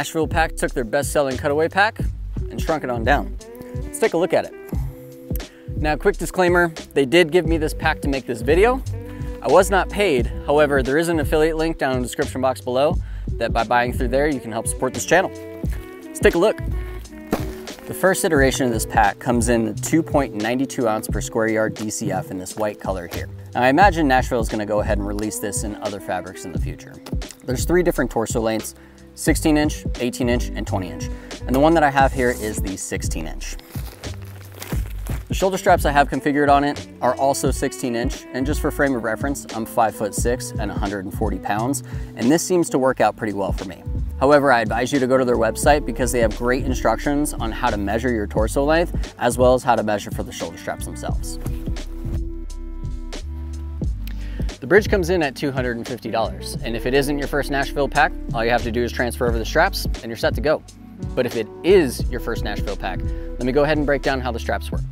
Nashville Pack took their best-selling Cutaway pack and shrunk it on down. Let's take a look at it. Now, quick disclaimer, they did give me this pack to make this video. I was not paid, however, there is an affiliate link down in the description box below that by buying through there, you can help support this channel. Let's take a look. The first iteration of this pack comes in the 2.92 ounce per square yard DCF in this white color here. Now, I imagine Nashville is going to go ahead and release this in other fabrics in the future. There's 3 different torso lengths, 16 inch, 18 inch, and 20 inch. And the one that I have here is the 16 inch. The shoulder straps I have configured on it are also 16 inch, and just for frame of reference, I'm 5'6" and 140 pounds, and this seems to work out pretty well for me. However, I advise you to go to their website because they have great instructions on how to measure your torso length, as well as how to measure for the shoulder straps themselves. The bridge comes in at $250, and if it isn't your first Nashville pack, all you have to do is transfer over the straps and you're set to go. But if it is your first Nashville pack, let me go ahead and break down how the straps work.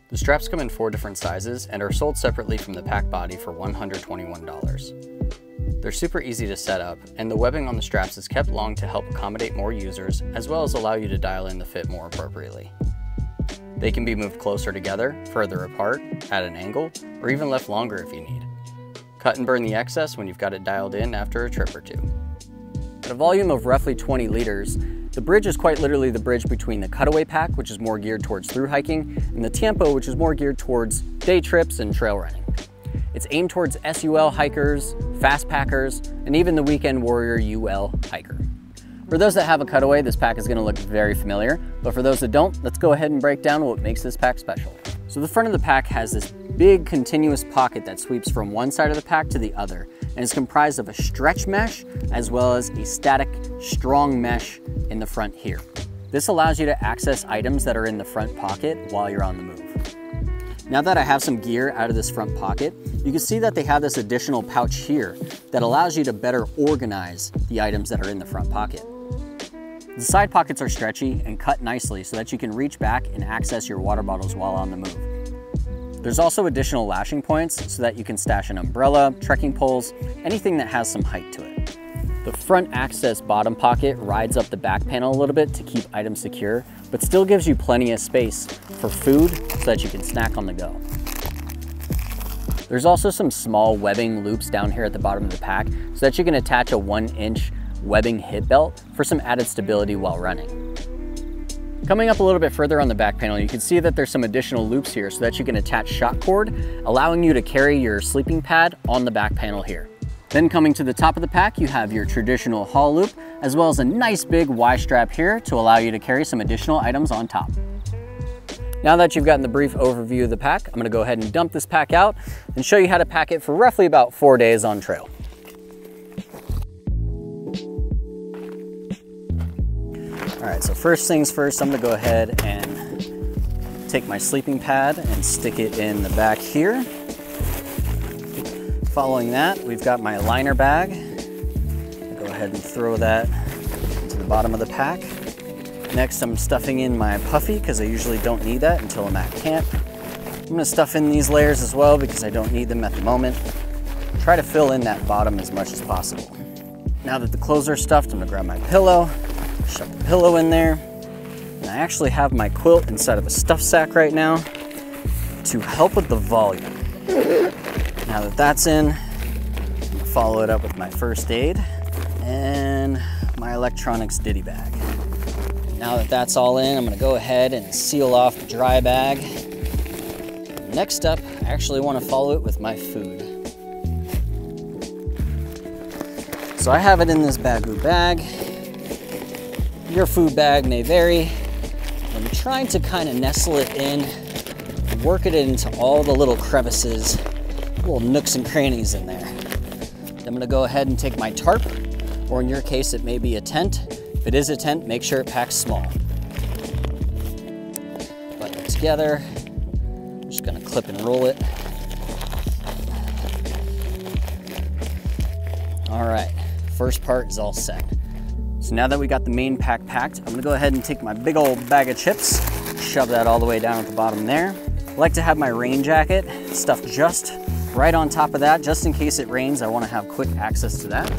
The straps come in 4 different sizes and are sold separately from the pack body for $121. They're super easy to set up, and the webbing on the straps is kept long to help accommodate more users, as well as allow you to dial in the fit more appropriately. They can be moved closer together, further apart, at an angle, or even left longer if you need. Cut and burn the excess when you've got it dialed in after a trip or 2. At a volume of roughly 20 liters, the bridge is quite literally the bridge between the Cutaway pack, which is more geared towards through hiking, and the Tiempo, which is more geared towards day trips and trail running. It's aimed towards SUL hikers, fast packers, and even the weekend warrior UL hiker. For those that have a Cutaway, this pack is going to look very familiar, but for those that don't, let's go ahead and break down what makes this pack special. So the front of the pack has this big continuous pocket that sweeps from one side of the pack to the other, and is comprised of a stretch mesh as well as a static strong mesh in the front here. This allows you to access items that are in the front pocket while you're on the move. Now that I have some gear out of this front pocket, you can see that they have this additional pouch here that allows you to better organize the items that are in the front pocket. The side pockets are stretchy and cut nicely so that you can reach back and access your water bottles while on the move. There's also additional lashing points so that you can stash an umbrella, trekking poles, anything that has some height to it. The front access bottom pocket rides up the back panel a little bit to keep items secure, but still gives you plenty of space for food so that you can snack on the go. There's also some small webbing loops down here at the bottom of the pack so that you can attach a 1-inch webbing hip belt for some added stability while running. Coming up a little bit further on the back panel, you can see that there's some additional loops here so that you can attach shock cord, allowing you to carry your sleeping pad on the back panel here. Then coming to the top of the pack, you have your traditional haul loop, as well as a nice big Y strap here to allow you to carry some additional items on top. Now that you've gotten the brief overview of the pack, I'm gonna go ahead and dump this pack out and show you how to pack it for roughly about 4 days on trail. All right, so first things first, I'm gonna go ahead and take my sleeping pad and stick it in the back here. Following that, we've got my liner bag. I'll go ahead and throw that to the bottom of the pack. Next, I'm stuffing in my puffy because I usually don't need that until I'm at camp. I'm gonna stuff in these layers as well because I don't need them at the moment. Try to fill in that bottom as much as possible. Now that the clothes are stuffed, I'm gonna grab my pillow, shove the pillow in there. And I actually have my quilt inside of a stuff sack right now to help with the volume. Now that that's in, I'm gonna follow it up with my first aid and my electronics ditty bag. Now that that's all in, I'm gonna go ahead and seal off the dry bag. Next up, I actually wanna follow it with my food. So I have it in this Bagoo bag. Your food bag may vary. I'm trying to kind of nestle it in, work it into all the little crevices, little nooks and crannies in there. I'm gonna go ahead and take my tarp, or in your case, it may be a tent. If it is a tent, make sure it packs small. Button it together. I'm just gonna clip and roll it. All right, first part is all set. So now that we got the main pack packed, I'm gonna go ahead and take my big old bag of chips, shove that all the way down at the bottom there. I like to have my rain jacket stuffed just right on top of that, just in case it rains. I want to have quick access to that.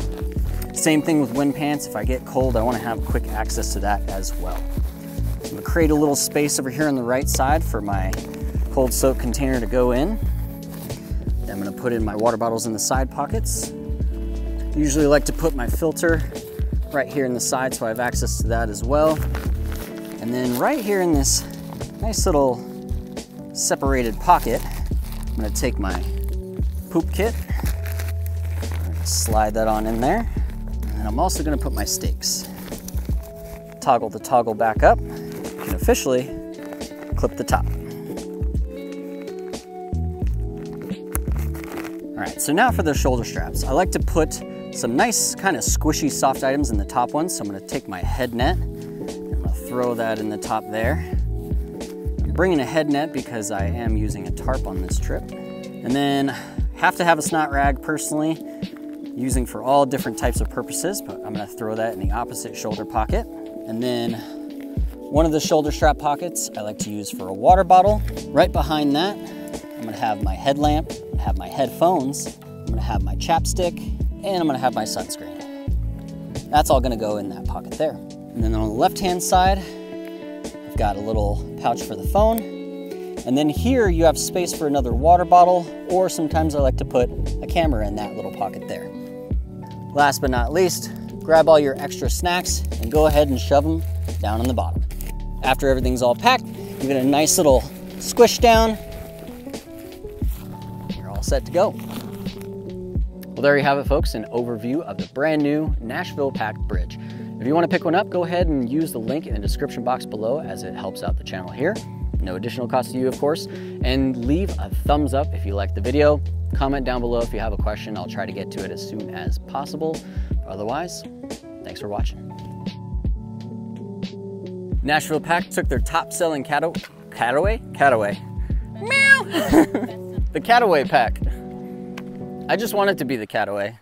Same thing with wind pants. If I get cold, I want to have quick access to that as well. I'm going to create a little space over here on the right side for my cold soak container to go in. Then I'm going to put in my water bottles in the side pockets. Usually like to put my filter right here in the side so I have access to that as well. And then right here in this nice little separated pocket, I'm going to take my poop kit, slide that on in there, and I'm also going to put my stakes. Toggle the toggle back up, you can officially clip the top. All right, so now for the shoulder straps. I like to put some nice kind of squishy soft items in the top ones, so I'm going to take my head net, and I'm going to throw that in the top there. I'm bringing a head net because I am using a tarp on this trip. And then have to have a snot rag personally, using for all different types of purposes, but I'm gonna throw that in the opposite shoulder pocket. And then one of the shoulder strap pockets I like to use for a water bottle. Right behind that, I'm gonna have my headlamp, I'm gonna have my headphones, I'm gonna have my chapstick, and I'm gonna have my sunscreen. That's all gonna go in that pocket there. And then on the left-hand side, I've got a little pouch for the phone. And then here you have space for another water bottle, or sometimes I like to put a camera in that little pocket there. Last but not least, grab all your extra snacks and go ahead and shove them down on the bottom. After everything's all packed, you get a nice little squish down. You're all set to go. Well, there you have it, folks, an overview of the brand new Nashville Pack bridge. If you want to pick one up, go ahead and use the link in the description box below, as it helps out the channel here. No additional cost to you, of course, and leave a thumbs up if you liked the video. Comment down below if you have a question. I'll try to get to it as soon as possible. Otherwise, thanks for watching. Nashville Pack took their top-selling Cutaway? Meow! The Cutaway pack. I just want it to be the Cutaway.